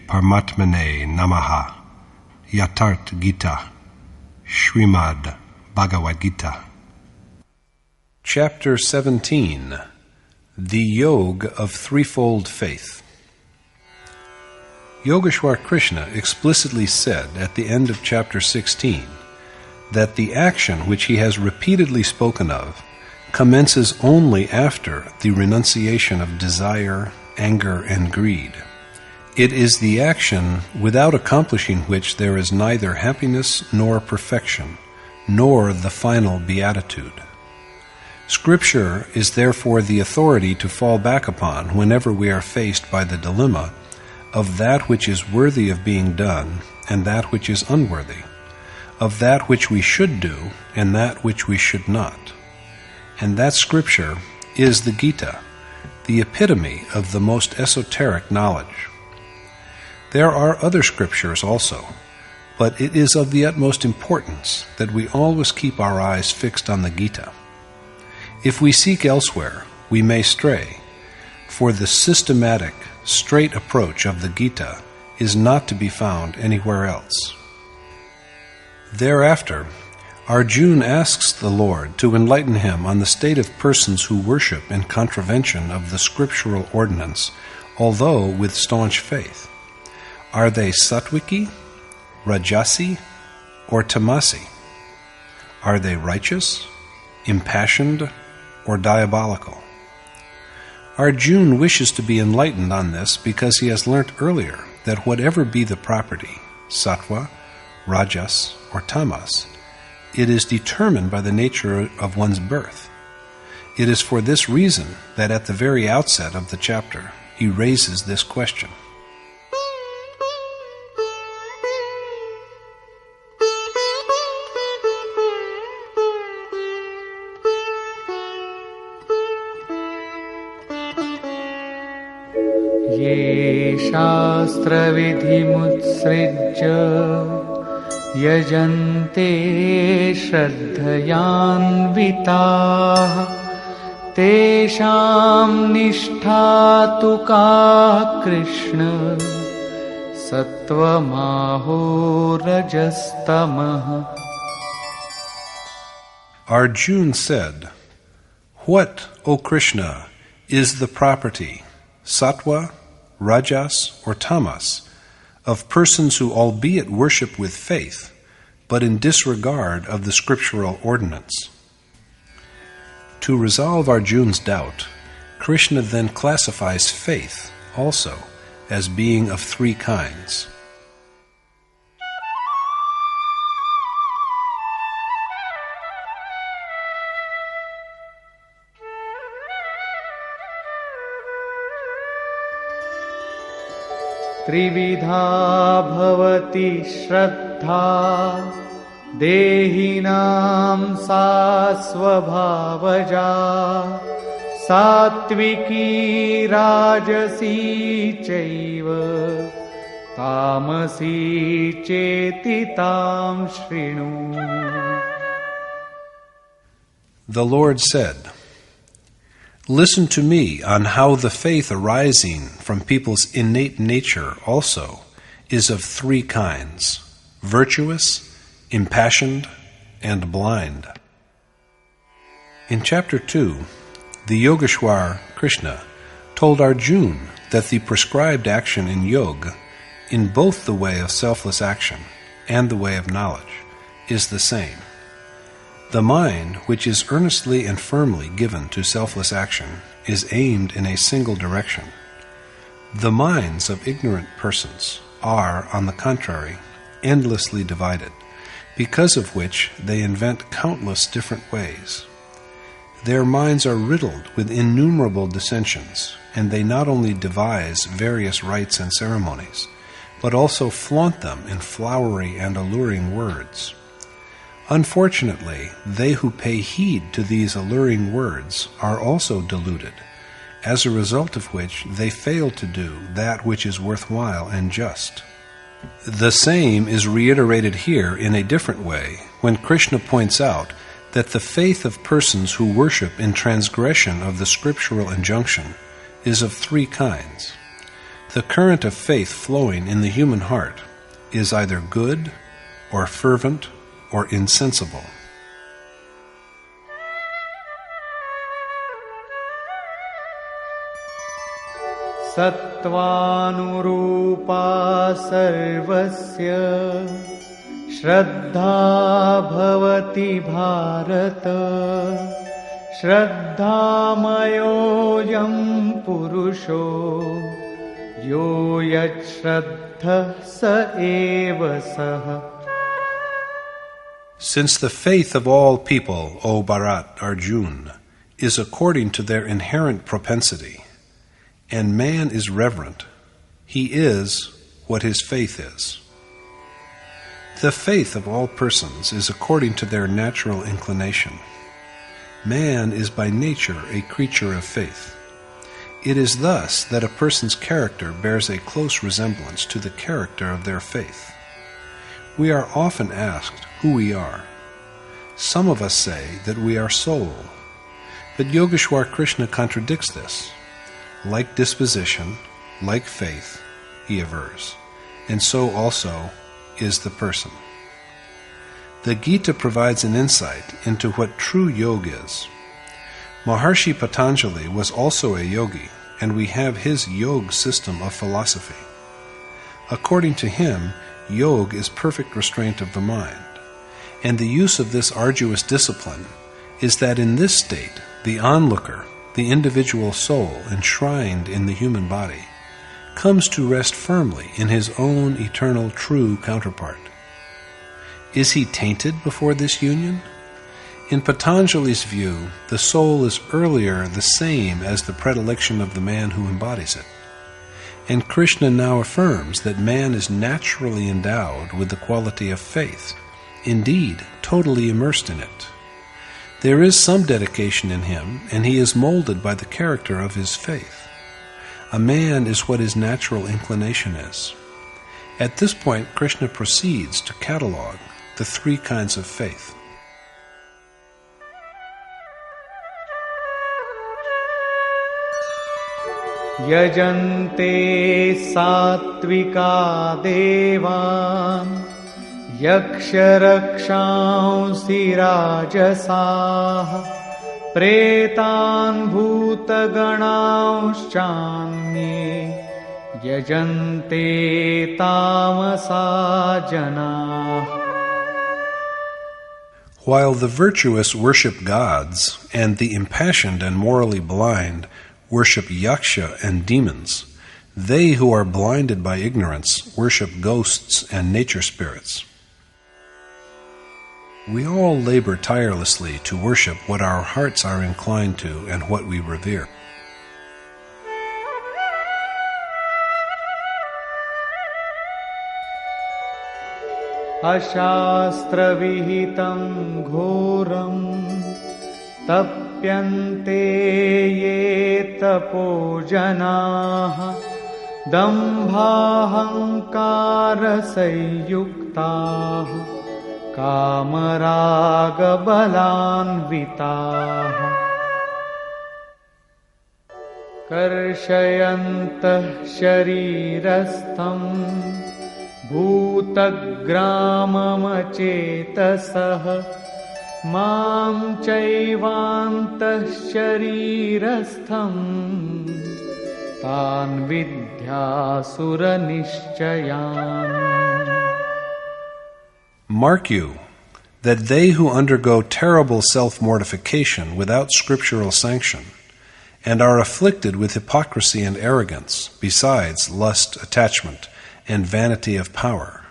Paramatmane Namaha. Yatart Gita. Srimad Bhagavad Gita. Chapter 17. The Yoga of Threefold Faith. Yogeshwar Krishna explicitly said at the end of chapter 16 that the action which he has repeatedly spoken of commences only after the renunciation of desire, anger, and greed. It is the action without accomplishing which there is neither happiness nor perfection, nor the final beatitude. Scripture is therefore the authority to fall back upon whenever we are faced by the dilemma of that which is worthy of being done and that which is unworthy, of that which we should do and that which we should not. And that Scripture is the Gita, the epitome of the most esoteric knowledge. There are other scriptures also, but it is of the utmost importance that we always keep our eyes fixed on the Gita. If we seek elsewhere, we may stray, for the systematic, straight approach of the Gita is not to be found anywhere else. Thereafter, Arjuna asks the Lord to enlighten him on the state of persons who worship in contravention of the scriptural ordinance, although with staunch faith. Are they sattviki, rajasi, or tamasi? Are they righteous, impassioned, or diabolical? Arjuna wishes to be enlightened on this because he has learnt earlier that whatever be the property, sattva, rajas, or tamas, it is determined by the nature of one's birth. It is for this reason that at the very outset of the chapter he raises this question. ये शास्त्रविधिमुत्सृज्य यजन्ते श्रद्धयान्विताः तेषां निष्ठा तु का Krishna सत्त्वमाहो रजस्तमः. Arjuna said, "What, O Krishna, is the property, sattva, rajas, or tamas, of persons who albeit worship with faith, but in disregard of the scriptural ordinance?" To resolve Arjuna's doubt, Krishna then classifies faith also as being of three kinds. त्रिविधा भवति श्रद्धा देहिनां सा स्वभावजा सात्विकी राजसी चैव तामसी चेति तां शृणु. The Lord said, "Listen to me on how the faith arising from people's innate nature also is of three kinds: virtuous, impassioned, and blind." In chapter 2, the Yogeshwar Krishna told Arjuna that the prescribed action in yoga, in both the way of selfless action and the way of knowledge, is the same. The mind, which is earnestly and firmly given to selfless action, is aimed in a single direction. The minds of ignorant persons are, on the contrary, endlessly divided, because of which they invent countless different ways. Their minds are riddled with innumerable dissensions, and they not only devise various rites and ceremonies, but also flaunt them in flowery and alluring words. Unfortunately, they who pay heed to these alluring words are also deluded, as a result of which they fail to do that which is worthwhile and just. The same is reiterated here in a different way when Krishna points out that the faith of persons who worship in transgression of the scriptural injunction is of three kinds. The current of faith flowing in the human heart is either good or fervent or insensible. Sattvanurupa sarvasya Shraddha bhavati bharata Shraddhamayoyam purusho Yo yat shraddha sa eva saha. Since the faith of all people, O Bharat Arjun, is according to their inherent propensity, and man is reverent, he is what his faith is. The faith of all persons is according to their natural inclination. Man is by nature a creature of faith. It is thus that a person's character bears a close resemblance to the character of their faith. We are often asked who we are. Some of us say that we are soul, but Yogeshwar Krishna contradicts this. Like disposition, like faith, he avers, and so also is the person. The Gita provides an insight into what true yoga is. Maharshi Patanjali was also a yogi, and we have his yoga system of philosophy. According to him, yoga is perfect restraint of the mind, and the use of this arduous discipline is that in this state, the onlooker, the individual soul enshrined in the human body, comes to rest firmly in his own eternal true counterpart. Is he tainted before this union? In Patanjali's view, the soul is earlier the same as the predilection of the man who embodies it. And Krishna now affirms that man is naturally endowed with the quality of faith, indeed, totally immersed in it. There is some dedication in him, and he is molded by the character of his faith. A man is what his natural inclination is. At this point, Krishna proceeds to catalogue the three kinds of faith. Yajante satvika devan Yaksharakshansi rajasaha Pretan bhutagananschammye Yajante tamasa janah. While the virtuous worship gods, and the impassioned and morally blind worship yaksha and demons, they who are blinded by ignorance worship ghosts and nature spirits. We all labor tirelessly to worship what our hearts are inclined to and what we revere. Ashastra vihitam ghoram tapyante ye tapo janaha dambhahankara sayuktaha kamaraga balanvitaha karshayantah sharirastham bhutagramamachetasah mam chaivantah sharirastham tan vidhyasura nishchayan. Mark you that they who undergo terrible self-mortification without scriptural sanction, and are afflicted with hypocrisy and arrogance, besides lust, attachment, and vanity of power,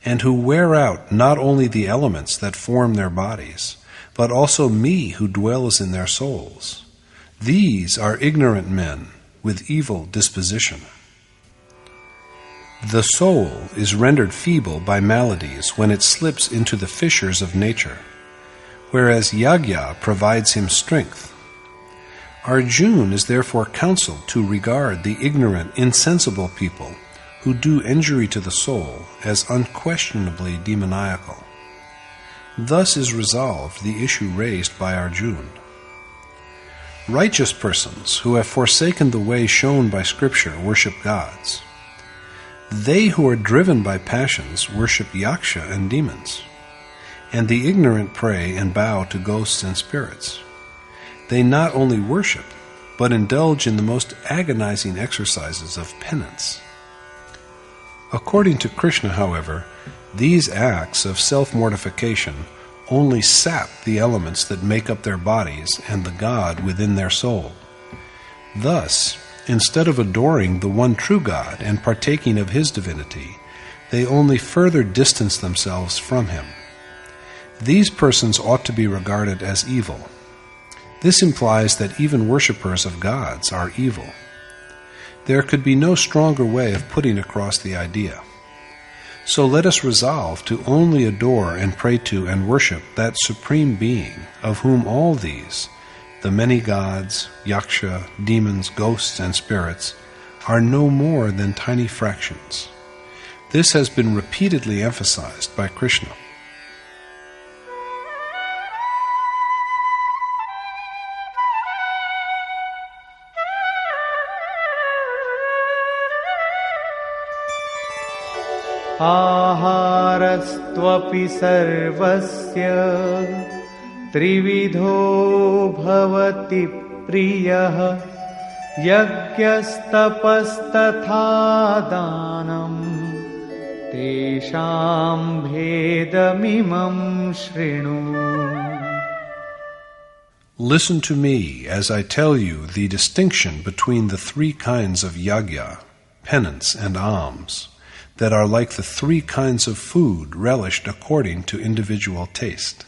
and who wear out not only the elements that form their bodies, but also me who dwells in their souls. These are ignorant men with evil disposition. The soul is rendered feeble by maladies when it slips into the fissures of nature, whereas Yagya provides him strength. Arjuna is therefore counseled to regard the ignorant, insensible people who do injury to the soul as unquestionably demoniacal. Thus is resolved the issue raised by Arjuna. Righteous persons who have forsaken the way shown by Scripture worship gods. They who are driven by passions worship yaksha and demons. And the ignorant pray and bow to ghosts and spirits. They not only worship, but indulge in the most agonizing exercises of penance. According to Krishna, however, these acts of self-mortification only sap the elements that make up their bodies and the God within their soul. Thus, instead of adoring the one true God and partaking of His divinity, they only further distance themselves from Him. These persons ought to be regarded as evil. This implies that even worshippers of gods are evil. There could be no stronger way of putting across the idea. So let us resolve to only adore and pray to and worship that Supreme Being of whom all these, the many gods, yaksha, demons, ghosts, and spirits, are no more than tiny fractions. This has been repeatedly emphasized by Krishna. आहारस्त्वपि सर्वस्य त्रिविधो भवति प्रियः यज्ञस्तपस्तथा दानं तेषां भेदमिमं शृणु. Listen to me as I tell you the distinction between the three kinds of yajna, penance, and alms, that are like the three kinds of food relished according to individual taste.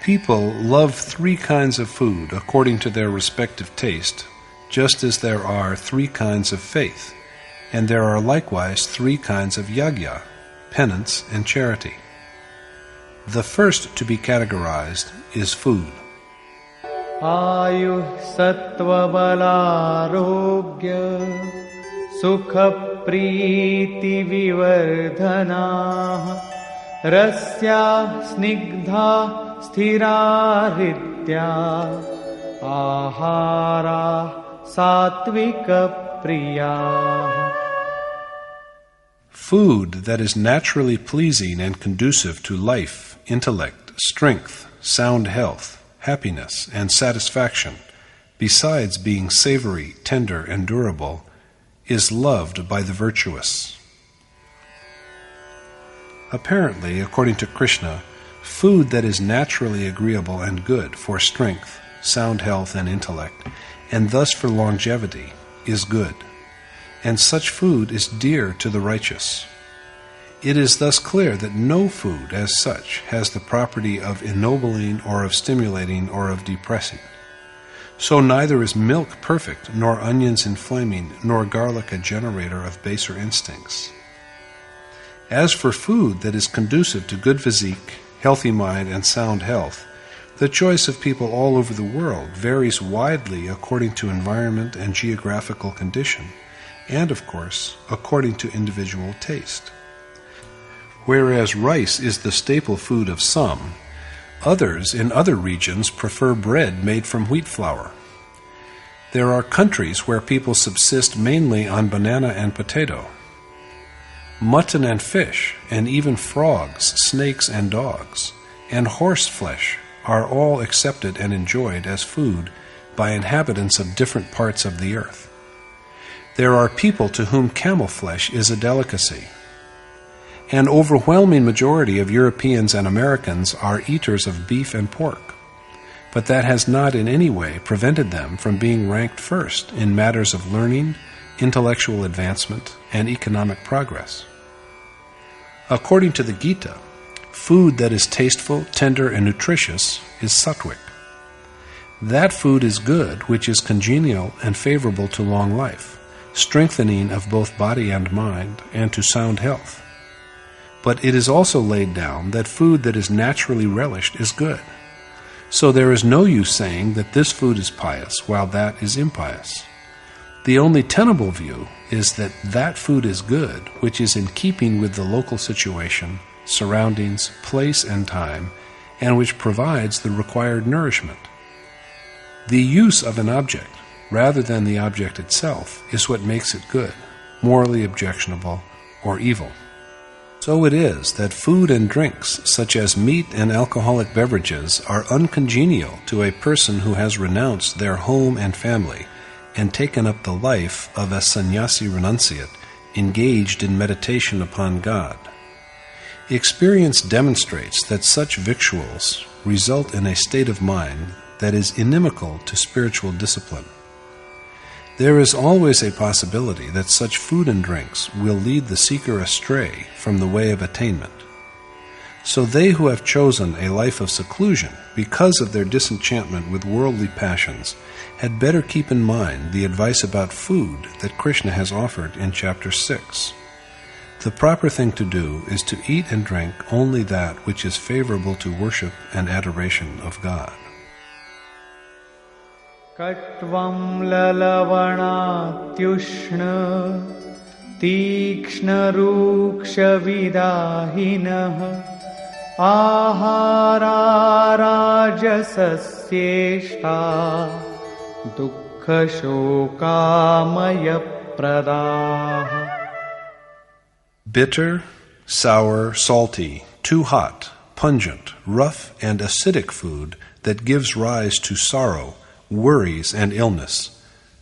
People love three kinds of food according to their respective taste, just as there are three kinds of faith, and there are likewise three kinds of yajna, penance, and charity. The first to be categorized is food. Ayuh sattva balarogya Sukha priti vivardhana Rasya snigdha sthiraritya Ahara satvika priya. Food that is naturally pleasing and conducive to life, intellect, strength, sound health, happiness, and satisfaction, besides being savory, tender, and durable, is loved by the virtuous. Apparently, according to Krishna, food that is naturally agreeable and good for strength, sound health, and intellect, and thus for longevity, is good, and such food is dear to the righteous. It is thus clear that no food as such has the property of ennobling or of stimulating or of depressing. So neither is milk perfect, nor onions inflaming, nor garlic a generator of baser instincts. As for food that is conducive to good physique, healthy mind, and sound health, the choice of people all over the world varies widely according to environment and geographical condition, and, of course, according to individual taste. Whereas rice is the staple food of some, others in other regions prefer bread made from wheat flour. There are countries where people subsist mainly on banana and potato. Mutton and fish, and even frogs, snakes, and dogs, and horse flesh are all accepted and enjoyed as food by inhabitants of different parts of the earth. There are people to whom camel flesh is a delicacy. An overwhelming majority of Europeans and Americans are eaters of beef and pork, but that has not in any way prevented them from being ranked first in matters of learning, intellectual advancement, and economic progress. According to the Gita, food that is tasteful, tender, and nutritious is sattvic. That food is good which is congenial and favorable to long life, strengthening of both body and mind, and to sound health. But it is also laid down that food that is naturally relished is good. So there is no use saying that this food is pious while that is impious. The only tenable view is that that food is good which is in keeping with the local situation, surroundings, place, and time, and which provides the required nourishment. The use of an object, rather than the object itself, is what makes it good, morally objectionable, or evil. So it is that food and drinks, such as meat and alcoholic beverages, are uncongenial to a person who has renounced their home and family and taken up the life of a sannyasi renunciate engaged in meditation upon God. Experience demonstrates that such victuals result in a state of mind that is inimical to spiritual discipline. There is always a possibility that such food and drinks will lead the seeker astray from the way of attainment. So they who have chosen a life of seclusion because of their disenchantment with worldly passions had better keep in mind the advice about food that Krishna has offered in Chapter 6. The proper thing to do is to eat and drink only that which is favorable to worship and adoration of God. Katvam lalavaнаत्युष्ण तीक्ष्णरूक्षविदाहिनः आहाराराजसस्येष्टा दुःखशोकामयप्रदाः. Bitter, sour, salty, too hot, pungent, rough, and acidic food that gives rise to sorrow, worries, and illness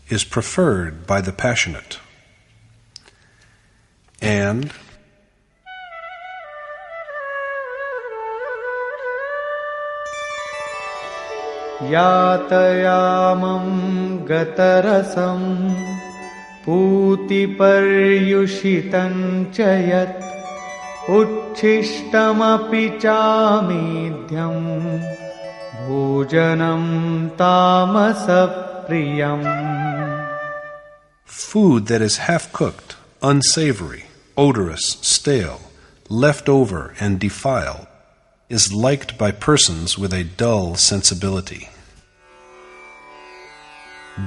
is preferred by the passionate. And यातयामं गतरसं पूतिपर्युषितं च यत् उच्छिष्टमपि चामेध्यं भोजनं तामसप्रियम्. Food that is half-cooked, unsavory, odorous, stale, left over, and defiled is liked by persons with a dull sensibility.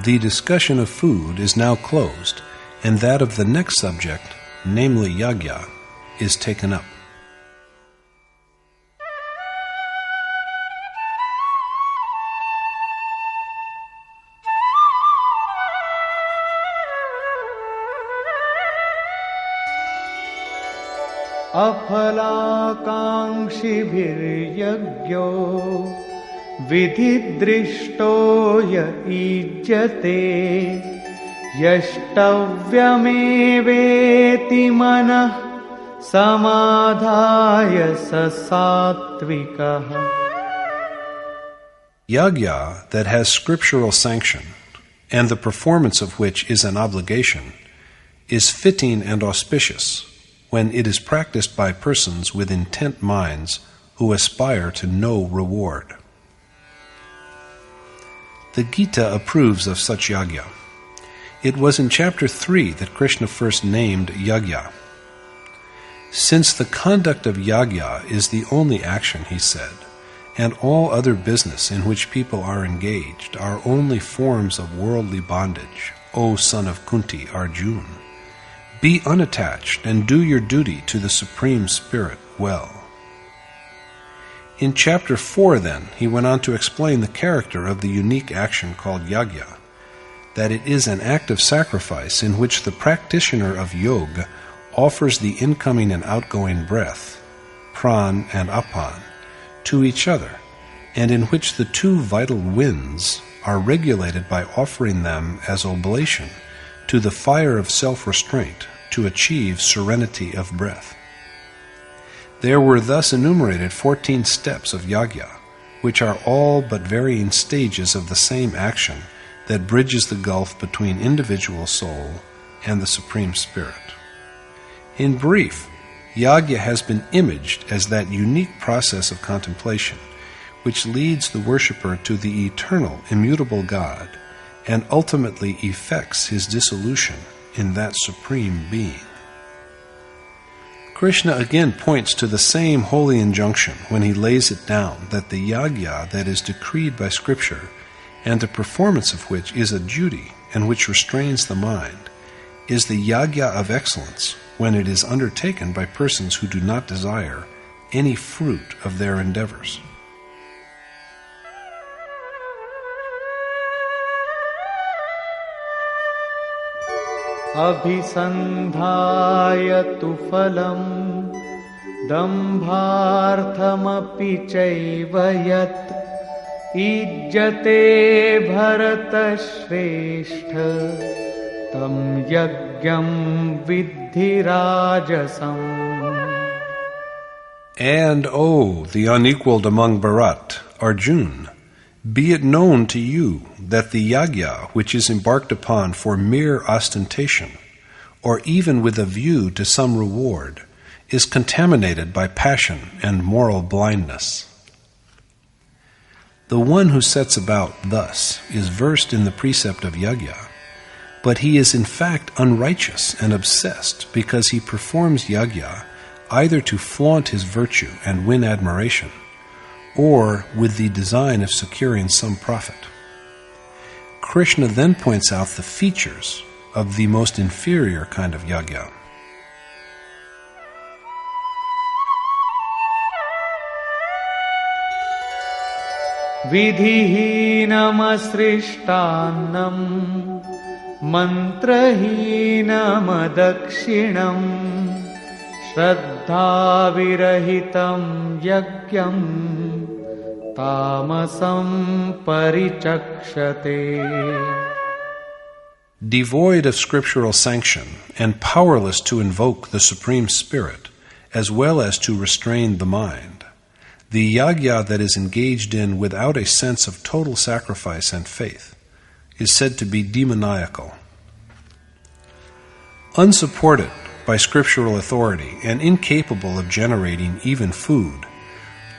The discussion of food is now closed, and that of the next subject, namely yagya, is taken up. अफलाकाङ्क्षिभिर्यज्ञो विधिदृष्टो य ईज्यते यष्टव्यमेवेति मनः समाधाय स सात्विकः. Yagya that has scriptural sanction, and the performance of which is an obligation, is fitting and auspicious when it is practiced by persons with intent minds who aspire to no reward. The Gita approves of such yagya. It was in Chapter 3 that Krishna first named yagya. Since the conduct of yagya is the only action, he said, and all other business in which people are engaged are only forms of worldly bondage, O son of Kunti, Arjuna, be unattached and do your duty to the Supreme Spirit well. In Chapter 4, then, he went on to explain the character of the unique action called yagya, that it is an act of sacrifice in which the practitioner of yoga offers the incoming and outgoing breath, pran and apan, to each other, and in which the two vital winds are regulated by offering them as oblation to the fire of self-restraint to achieve serenity of breath. There were thus enumerated 14 steps of yagya, which are all but varying stages of the same action that bridges the gulf between individual soul and the Supreme Spirit. In brief, yagya has been imaged as that unique process of contemplation which leads the worshipper to the eternal, immutable God and ultimately effects his dissolution in that Supreme Being. Krishna again points to the same holy injunction when he lays it down that the yagya that is decreed by Scripture, and the performance of which is a duty and which restrains the mind, is the yagya of excellence when it is undertaken by persons who do not desire any fruit of their endeavors. अभिसन्धाय तु फलम् दम्भार्थमपि चैव यत् ईज्जते भरतश्रेष्ठ तं यज्ञं विद्धि राजसम्. And, O the unequaled among Bharat, Arjun, be it known to you that the yagya which is embarked upon for mere ostentation, or even with a view to some reward, is contaminated by passion and moral blindness. The one who sets about thus is versed in the precept of yagya, but he is in fact unrighteous and obsessed because he performs yagya either to flaunt his virtue and win admiration, or with the design of securing some profit. Krishna then points out the features of the most inferior kind of yagya. विधिहीनमसृष्टान्नं मन्त्रहीनमदक्षिणम् श्रद्धाविरहितं यज्ञं तामसं परिचक्षते. Devoid of scriptural sanction and powerless to invoke the Supreme Spirit, as well as to restrain the mind, the yagya that is engaged in without a sense of total sacrifice and faith is said to be demoniacal. Unsupported by scriptural authority and incapable of generating even food,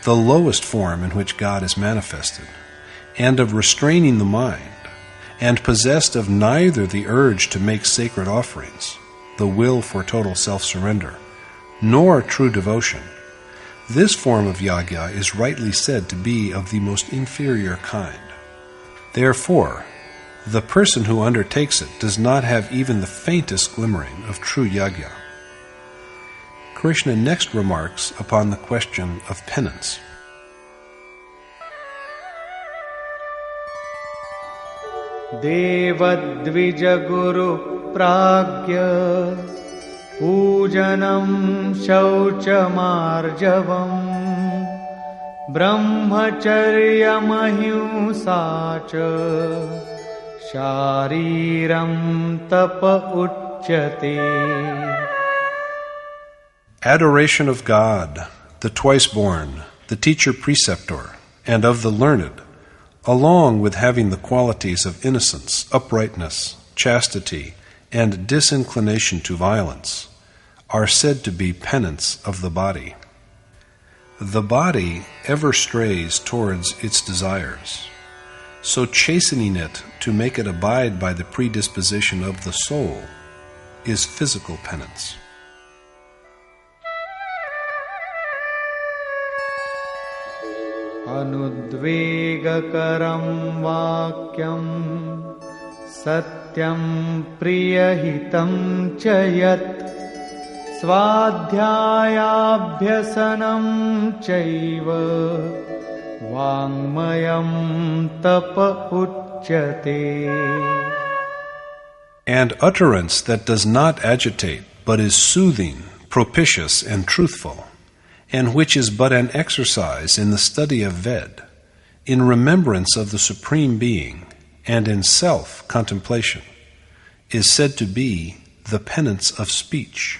the lowest form in which God is manifested, and of restraining the mind, and possessed of neither the urge to make sacred offerings, the will for total self-surrender, nor true devotion, this form of yagya is rightly said to be of the most inferior kind. Therefore, the person who undertakes it does not have even the faintest glimmering of true yagya. Krishna next remarks upon the question of penance. देवद्विजगुरु प्राज्ञ पूजनं शौचमार्जवम् ब्रह्मचर्यमहिंसा च शारीरं तप उच्यते. Adoration of God, the twice-born, the teacher-preceptor, and of the learned, along with having the qualities of innocence, uprightness, chastity, and disinclination to violence, are said to be penance of the body. The body ever strays towards its desires, so chastening it to make it abide by the predisposition of the soul is physical penance. अनुद्वेगकरं वाक्यं सत्यं प्रियहितं च यत् स्वाध्यायाभ्यसनं चैव वाङ्मयं तप उच्यते. And utterance that does not agitate, but is soothing, propitious, and truthful, and which is but an exercise in the study of Ved, in remembrance of the Supreme Being, and in self-contemplation, is said to be the penance of speech.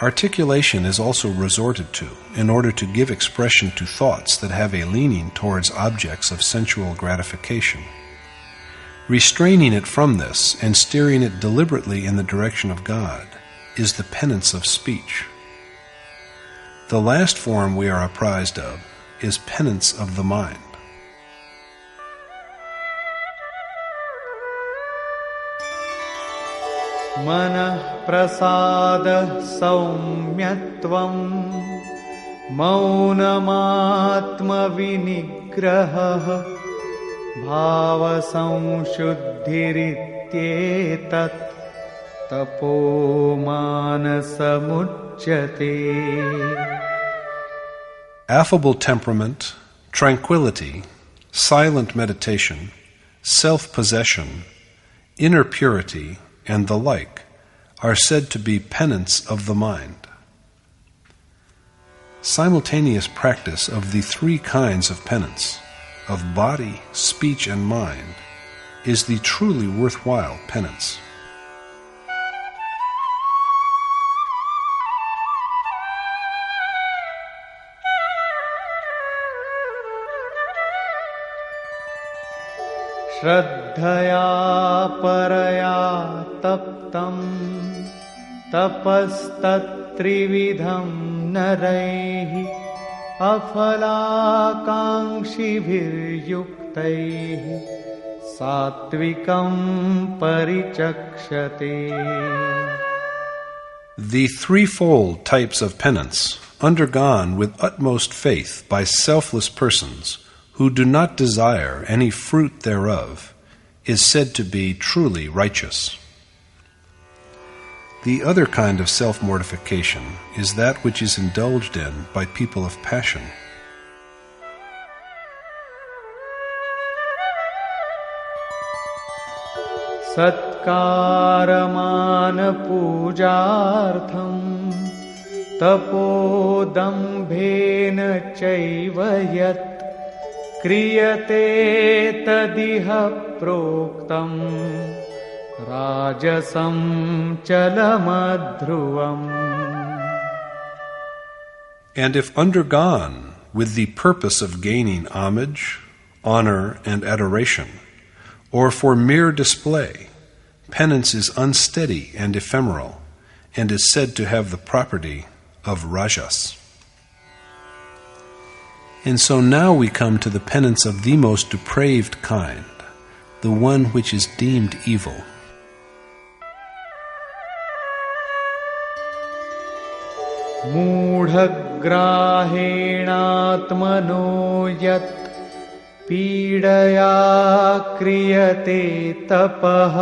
Articulation is also resorted to in order to give expression to thoughts that have a leaning towards objects of sensual gratification. Restraining it from this and steering it deliberately in the direction of God is the penance of speech. The last form we are apprised of is penance of the mind. मनः प्रसादः सौम्यत्वं मौनमात्मविनिग्रहः भावसंशुद्धिरित्येतत् तपो मानसमुच्यते. Affable temperament, tranquility, silent meditation, self-possession, inner purity, and the like are said to be penance of the mind. Simultaneous practice of the three kinds of penance, of body, speech, and mind, is the truly worthwhile penance. श्रद्धया परया तप्तं तपस्तत्त्रिविधं नरैः अफलाकाङ्क्षिभिर्युक्तैः सात्विकं परिचक्षते. The threefold types of penance, undergone with utmost faith by selfless persons who do not desire any fruit thereof, is said to be truly righteous. The other kind of self-mortification is that which is indulged in by people of passion. सत्कारमान तपोदम्भेन चैव यत् क्रियते तदिह प्रोक्तं राजसं चलमध्रुवम्. And if undergone with the purpose of gaining homage, honor, and adoration, or for mere display, penance is unsteady and ephemeral, and is said to have the property of rajas. And so now we come to the penance of the most depraved kind, the one which is deemed evil. मूढग्राहेणात्मनो यत् पीडया क्रियते तपः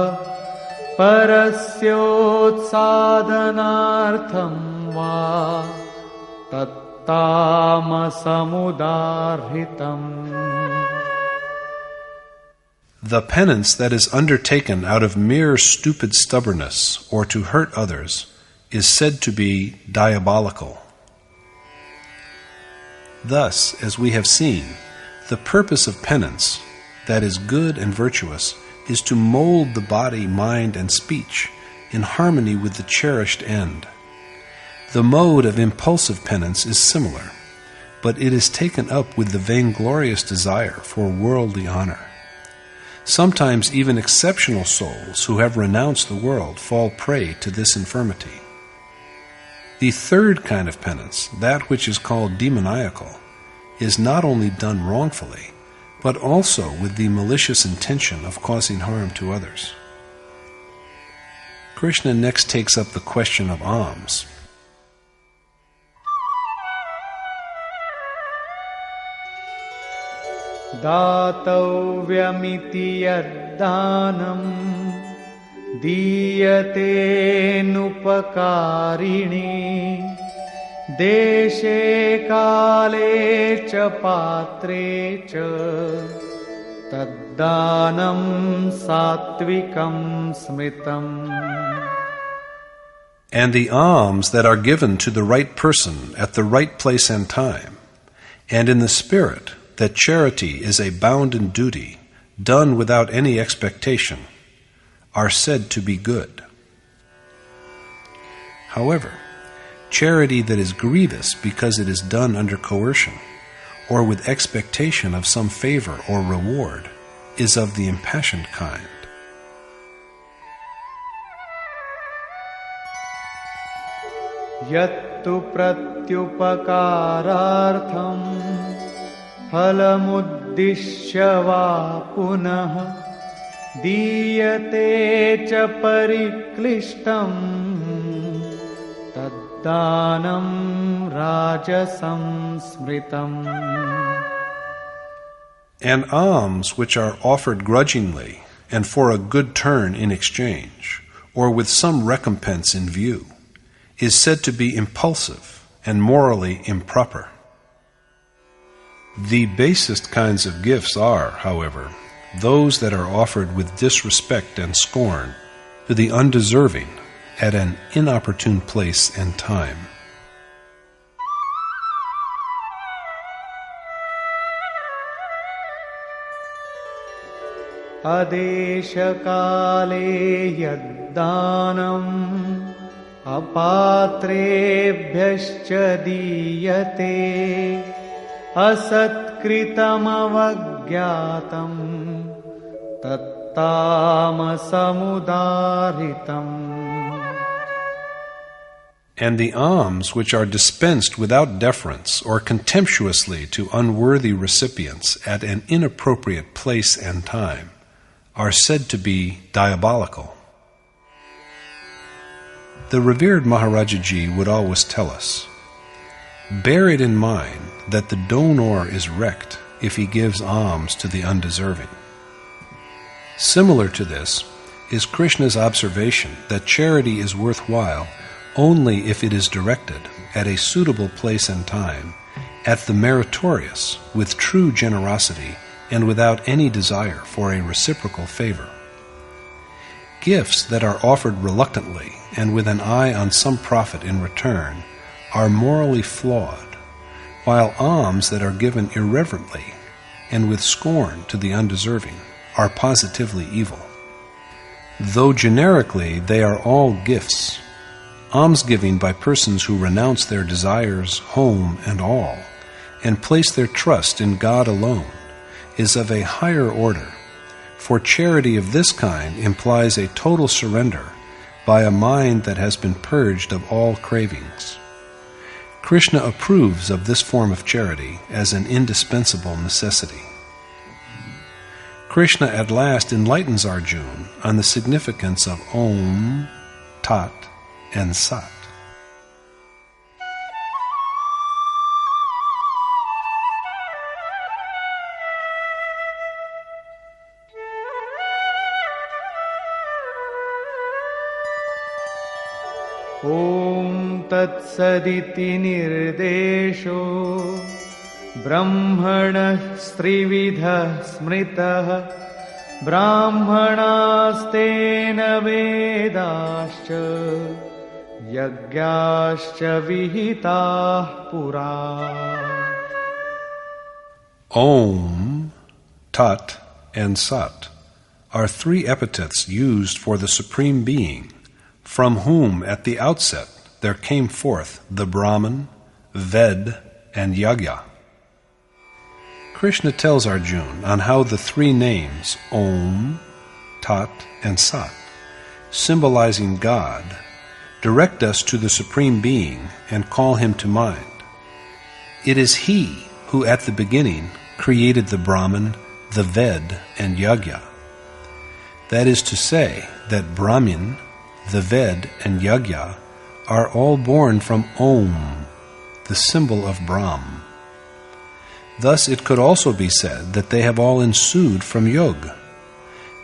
परस्योत्साधनार्थं वा तत्तामसमुदाहृतम्. The penance that is undertaken out of mere stupid stubbornness or to hurt others is said to be diabolical. Thus, as we have seen, the purpose of penance, that is good and virtuous, is to mold the body, mind, and speech in harmony with the cherished end. The mode of impulsive penance is similar, but it is taken up with the vainglorious desire for worldly honor. Sometimes even exceptional souls who have renounced the world fall prey to this infirmity. The third kind of penance, that which is called demoniacal, is not only done wrongfully, but also with the malicious intention of causing harm to others. Krishna next takes up the question of alms. दातव्यमिति यद्दानं दीयतेऽनुपकारिणे देशे काले च पात्रे च तद्दानं सात्विकं स्मृतम्. And the alms that are given to the right person at the right place and time, and in the spirit that charity is a bounden duty, done without any expectation, are said to be good. However, charity that is grievous because it is done under coercion, or with expectation of some favor or reward, is of the impassioned kind. यत्तु प्रत्युपकारार्थं फलमुद्दिश्य वा पुनः दीयते च परिक्लिष्टं तद्दानं राजसं स्मृतम्. And alms which are offered grudgingly and for a good turn in exchange, or with some recompense in view, is said to be impulsive and morally improper. The basest kinds of gifts are, however, those that are offered with disrespect and scorn to the undeserving at an inopportune place and time. Adeshakale yaddanam apatrebhyascha diyate asatkritam avagyatam tattamasamudaritam. And the alms which are dispensed without deference or contemptuously to unworthy recipients at an inappropriate place and time are said to be diabolical. The revered Maharajaji would always tell us, bear it in mind that the donor is wrecked if he gives alms to the undeserving. Similar to this is Krishna's observation that charity is worthwhile only if it is directed at a suitable place and time, at the meritorious, with true generosity, and without any desire for a reciprocal favor. Gifts that are offered reluctantly and with an eye on some profit in return are morally flawed, while alms that are given irreverently and with scorn to the undeserving are positively evil. Though generically they are all gifts, almsgiving by persons who renounce their desires, home, and all, and place their trust in God alone, is of a higher order, for charity of this kind implies a total surrender by a mind that has been purged of all cravings. Krishna approves of this form of charity as an indispensable necessity. Krishna at last enlightens Arjuna on the significance of Om, Tat, and Sat. Om Tat Saditi Nirdesho Brahmana Strividha Smritah Brahmanastena Vedascha Yagyascha Vihitah Pura. Om, Tat, and Sat are three epithets used for the Supreme Being, from whom at the outset there came forth the Brahman, Ved, and Yagya. Krishna tells Arjuna on how the three names, Om, Tat, and Sat, symbolizing God, direct us to the Supreme Being and call Him to mind. It is He who at the beginning created the Brahman, the Ved, and Yagya. That is to say that Brahmin, the Ved, and Yagya are all born from Om, the symbol of Brahm. Thus it could also be said that they have all ensued from Yog.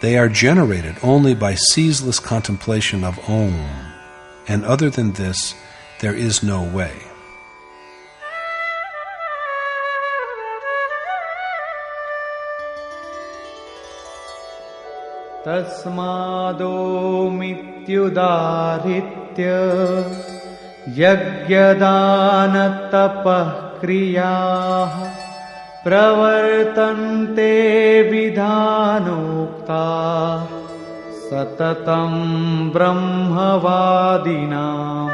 They are generated only by ceaseless contemplation of Om, and other than this, there is no way. Tasmado mityudaritya yagyadana tapah kriyah pravartante vidhanokta satatam brahmavadinam.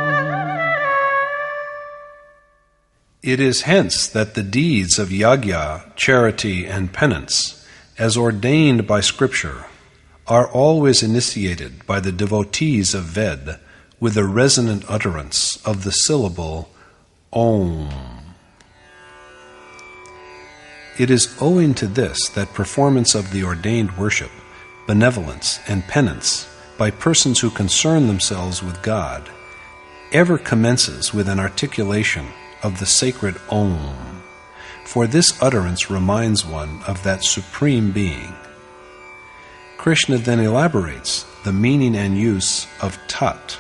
It is hence that the deeds of yagya, charity, and penance, as ordained by Scripture, are always initiated by the devotees of Ved with the resonant utterance of the syllable Om. It is owing to this that performance of the ordained worship, benevolence, and penance by persons who concern themselves with God ever commences with an articulation of the sacred Om, for this utterance reminds one of that Supreme Being. Krishna then elaborates the meaning and use of Tat.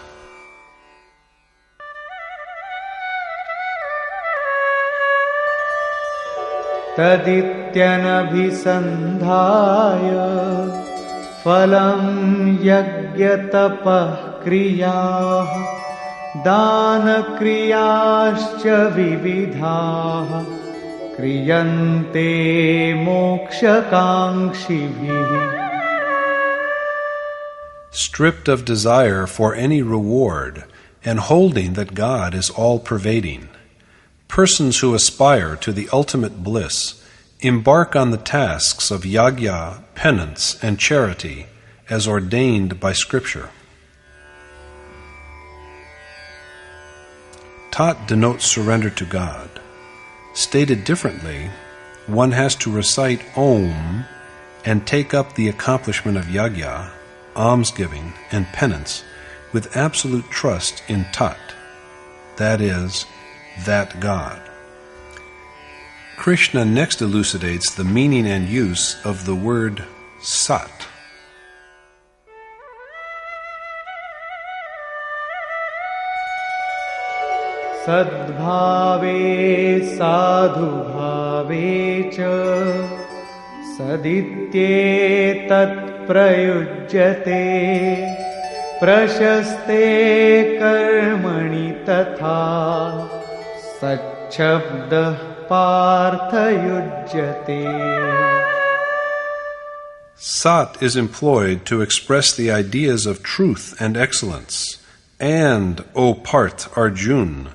तदित्यनभिसन्धाय फलं यज्ञतपः क्रियाः दानक्रियाश्च विविधाः क्रियन्ते मोक्षकाङ्क्षिभिः. Stripped of desire for any reward and holding that God is all-pervading, persons who aspire to the ultimate bliss embark on the tasks of yajna, penance, and charity as ordained by Scripture. Tat denotes surrender to God. Stated differently, one has to recite Om and take up the accomplishment of yajna, almsgiving, and penance with absolute trust in Tat, that is, that God. Krishna next elucidates the meaning and use of the word Sat. सद्भावे साधुभावे च सदित्येतत् प्रयुज्यते प्रशस्ते कर्मणि तथा सच्छब्दः पार्थयुज्यते. Sat is employed to express the ideas of truth and excellence. And, O Parth Arjun,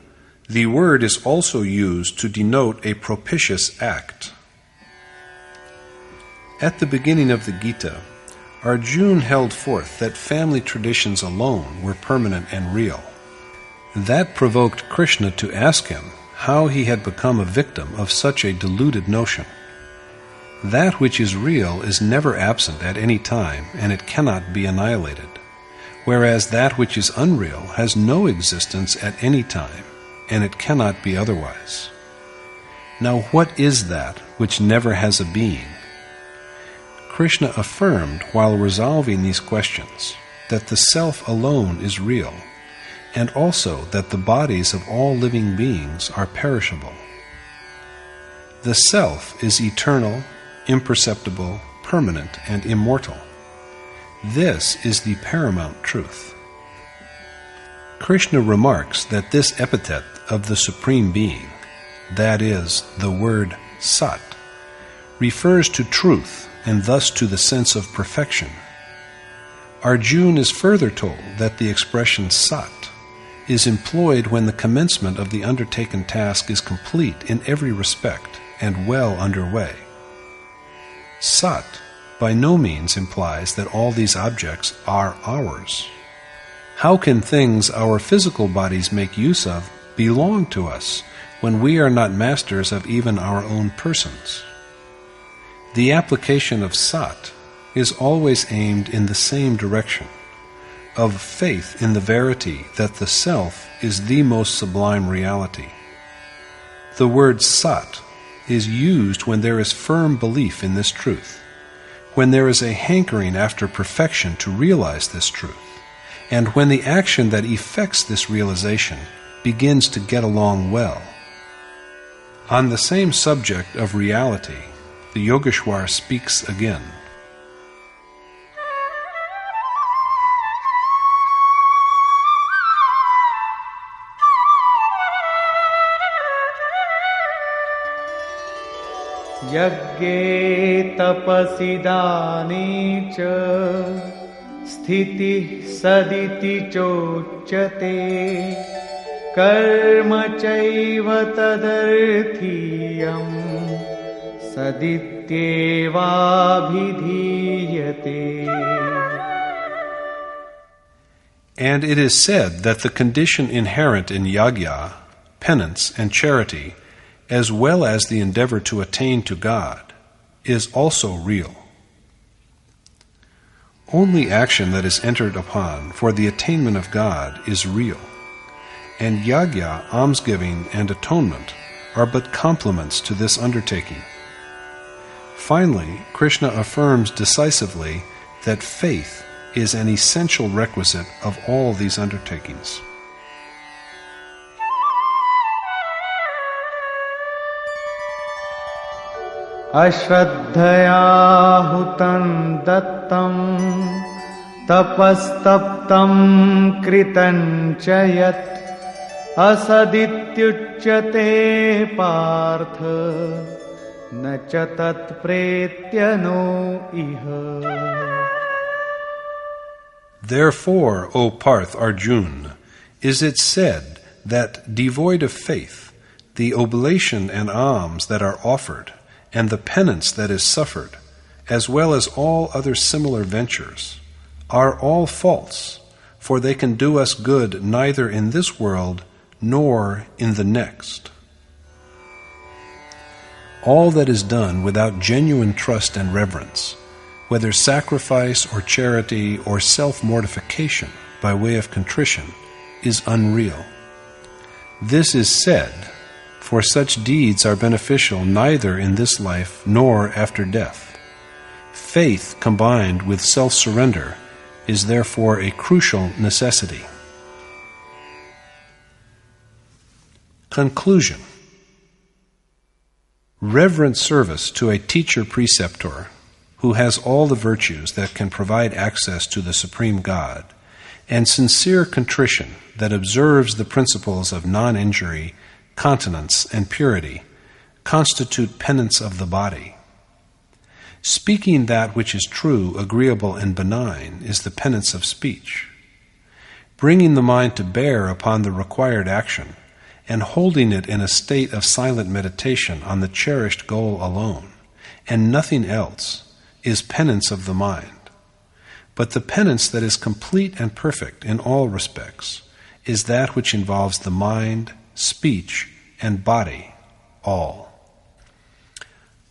the word is also used to denote a propitious act. At the beginning of the Gita, Arjun held forth that family traditions alone were permanent and real. That provoked Krishna to ask him how he had become a victim of such a deluded notion. That which is real is never absent at any time, and it cannot be annihilated, whereas that which is unreal has no existence at any time, and it cannot be otherwise. Now what is that which never has a being? Krishna affirmed while resolving these questions that the self alone is real, and also that the bodies of all living beings are perishable. The self is eternal, imperceptible, permanent, and immortal. This is the paramount truth. Krishna remarks that this epithet of the Supreme Being, that is, the word Sat, refers to truth and thus to the sense of perfection. Arjun is further told that the expression Sat is employed when the commencement of the undertaken task is complete in every respect and well underway. Sat by no means implies that all these objects are ours. How can things our physical bodies make use of belong to us when we are not masters of even our own persons? The application of Sat is always aimed in the same direction, of faith in the verity that the self is the most sublime reality. The word Sat is used when there is firm belief in this truth, when there is a hankering after perfection to realize this truth, and when the action that effects this realization begins to get along well. On the same subject of reality, the Yogeshwar speaks again. यज्ञे तपसि दाने च स्थितिः सदिति चोच्यते कर्म चैव तदर्थीयम् सदित्येवाभिधीयते. And it is said that the condition inherent in yajna, penance, and charity, as well as the endeavor to attain to God, is also real. Only action that is entered upon for the attainment of God is real, and yajna, almsgiving, and atonement are but complements to this undertaking. Finally, Krishna affirms decisively that faith is an essential requisite of all these undertakings. अश्रद्धया हुतं दत्तं तपस्तप्तं कृतं च यत् असदित्युच्यते पार्थ न च तत्प्रेत्य no इह. Therefore, O Parth Arjun, is it said that devoid of faith, the oblation and alms that are offered, and the penance that is suffered, as well as all other similar ventures, are all false, for they can do us good neither in this world nor in the next. All that is done without genuine trust and reverence, whether sacrifice or charity or self-mortification by way of contrition, is unreal. This is said, for such deeds are beneficial neither in this life nor after death. Faith combined with self-surrender is therefore a crucial necessity. Conclusion. Reverent service to a teacher-preceptor who has all the virtues that can provide access to the Supreme God, and sincere contrition that observes the principles of non-injury, continence, and purity, constitute penance of the body. Speaking that which is true, agreeable, and benign is the penance of speech. Bringing the mind to bear upon the required action, and holding it in a state of silent meditation on the cherished goal alone, and nothing else, is penance of the mind. But the penance that is complete and perfect in all respects is that which involves the mind, speech, and body, all.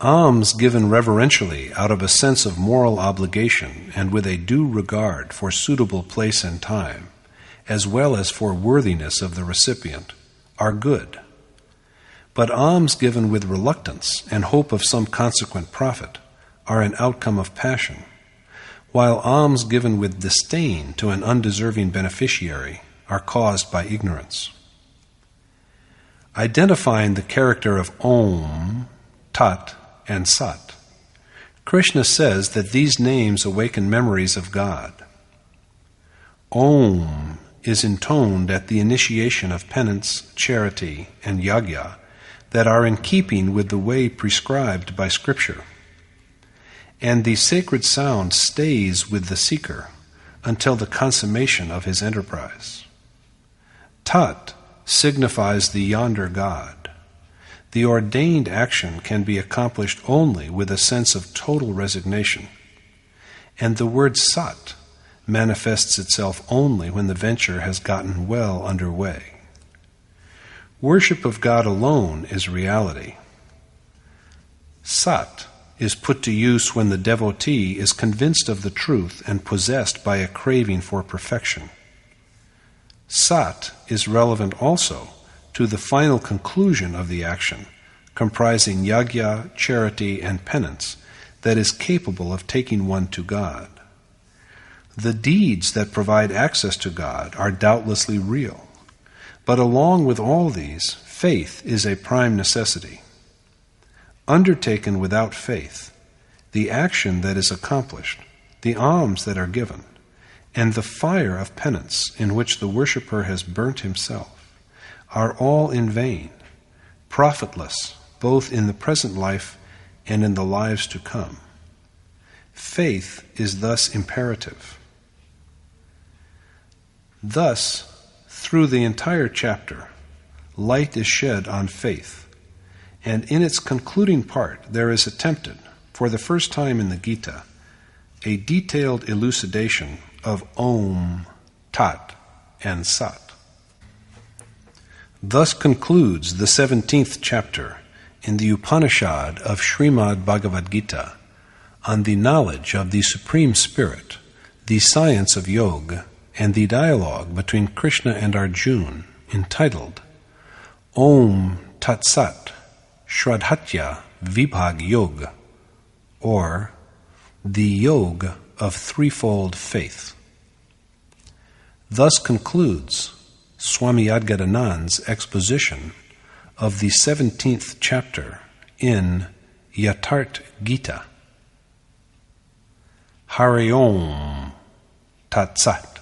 Alms given reverentially out of a sense of moral obligation and with a due regard for suitable place and time, as well as for worthiness of the recipient, are good. But alms given with reluctance and hope of some consequent profit are an outcome of passion, while alms given with disdain to an undeserving beneficiary are caused by ignorance. Identifying the character of Om, Tat, and Sat, Krishna says that these names awaken memories of God. Om is intoned at the initiation of penance, charity, and yajna that are in keeping with the way prescribed by Scripture. And the sacred sound stays with the seeker until the consummation of his enterprise. Tat signifies the yonder God. The ordained action can be accomplished only with a sense of total resignation. And the word Sat manifests itself only when the venture has gotten well underway. Worship of God alone is reality. Sat is put to use when the devotee is convinced of the truth and possessed by a craving for perfection. Sat is relevant also to the final conclusion of the action, comprising yajna, charity, and penance, that is capable of taking one to God. The deeds that provide access to God are doubtlessly real, but along with all these, faith is a prime necessity. Undertaken without faith, the action that is accomplished, the alms that are given, and the fire of penance in which the worshipper has burnt himself, are all in vain, profitless both in the present life and in the lives to come. Faith is thus imperative. Thus, through the entire chapter, light is shed on faith, and in its concluding part there is attempted, for the first time in the Gita, a detailed elucidation of Om, Tat, and Sat. Thus concludes the 17th chapter in the Upanishad of Srimad Bhagavad Gita on the knowledge of the Supreme Spirit, the science of Yoga, and the dialogue between Krishna and Arjuna, entitled Om Tat Sat Shraddhatya Vibhag Yoga, or the Yoga of Threefold Faith. Thus concludes Swami Adgadanand's exposition of the 17th chapter in Yatart Gita. Hari Om Tat Sat.